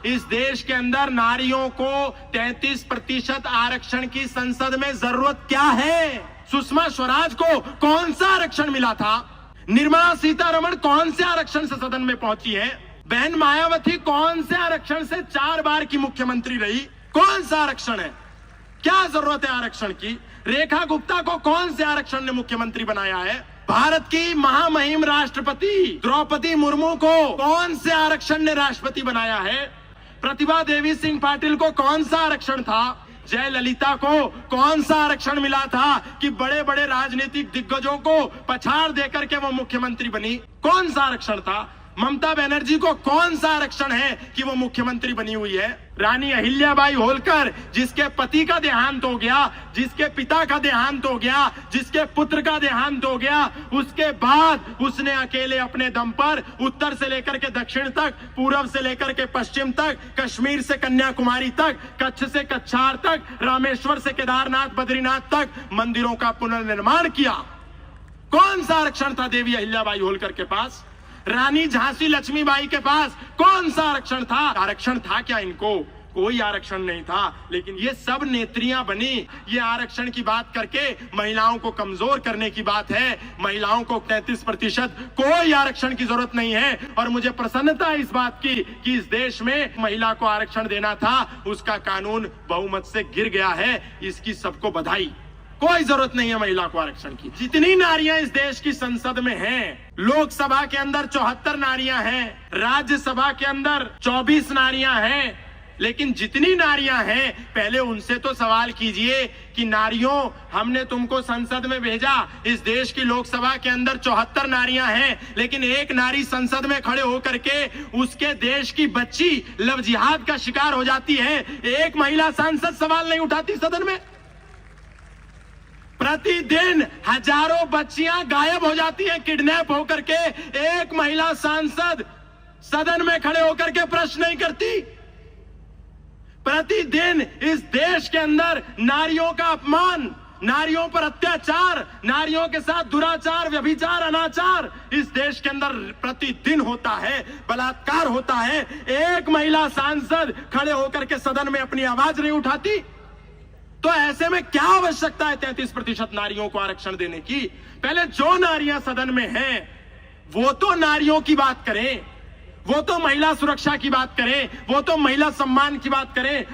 इस देश के अंदर नारियों को 33% आरक्षण की संसद में जरूरत क्या है? सुषमा स्वराज को कौन सा आरक्षण मिला था? निर्मला सीतारमण कौन से आरक्षण से सदन में पहुंची है? बहन मायावती कौन से आरक्षण से 4 बार की मुख्यमंत्री रही? कौन सा आरक्षण है? क्या जरूरत है आरक्षण की? रेखा गुप्ता को कौन से आरक्षण ने मुख्यमंत्री बनाया है? भारत की महामहिम राष्ट्रपति द्रौपदी मुर्मू को कौन से आरक्षण ने राष्ट्रपति बनाया है? प्रतिभा देवी सिंह पाटिल को कौन सा आरक्षण था? जयललिता को कौन सा आरक्षण मिला था कि बड़े बड़े राजनीतिक दिग्गजों को पछाड़ देकर के वो मुख्यमंत्री बनी? कौन सा आरक्षण था? ममता बनर्जी को कौन सा आरक्षण है कि वो मुख्यमंत्री बनी हुई है? रानी अहिल्याबाई होलकर, जिसके पति का देहांत हो गया, जिसके पिता का देहांत हो गया, जिसके पुत्र का देहांत हो गया, उसके बाद उसने अकेले अपने दम पर उत्तर से लेकर के दक्षिण तक, पूर्व से लेकर के पश्चिम तक, कश्मीर से कन्याकुमारी तक, कच्छ से कच्छार तक, रामेश्वर से केदारनाथ बद्रीनाथ तक मंदिरों का पुनर्निर्माण किया। कौन सा आरक्षण था देवी अहिल्याबाई होलकर के पास? रानी झांसी लक्ष्मीबाई के पास कौन सा आरक्षण था? आरक्षण था क्या इनको? कोई आरक्षण नहीं था। लेकिन ये सब नेत्रियां बनी, ये आरक्षण की बात करके महिलाओं को कमजोर करने की बात है। महिलाओं को 33% कोई आरक्षण की जरूरत नहीं है। और मुझे प्रसन्नता है इस बात की कि इस देश में महिला को आरक्षण देना था, उसका कानून बहुमत से गिर गया है। इसकी सबको बधाई। कोई जरूरत नहीं है महिला को आरक्षण की। जितनी नारियां इस देश की संसद में हैं, लोकसभा के अंदर 74 नारियां हैं, राज्यसभा के अंदर 24 नारियां हैं, लेकिन जितनी नारियां हैं, पहले उनसे तो सवाल कीजिए कि नारियों, हमने तुमको संसद में भेजा, इस देश की लोकसभा के अंदर 74 नारियां हैं, लेकिन एक नारी संसद में खड़े होकर के उसके देश की बच्ची लव जिहाद का शिकार हो जाती है, एक महिला सांसद सवाल नहीं उठाती सदन में। प्रतिदिन हजारों बच्चियां गायब हो जाती हैं किडनैप होकर के, एक महिला सांसद सदन में खड़े होकर के प्रश्न नहीं करती। प्रतिदिन इस देश के अंदर नारियों का अपमान, नारियों पर अत्याचार, नारियों के साथ दुराचार, व्यभिचार, अनाचार इस देश के अंदर प्रतिदिन होता है, बलात्कार होता है। एक महिला सांसद खड़े होकर के सदन में अपनी आवाज नहीं उठाती। तो ऐसे में क्या आवश्यकता है 33% नारियों को आरक्षण देने की? पहले जो नारियां सदन में हैं, वो तो नारियों की बात करें, वो तो महिला सुरक्षा की बात करें, वो तो महिला सम्मान की बात करें।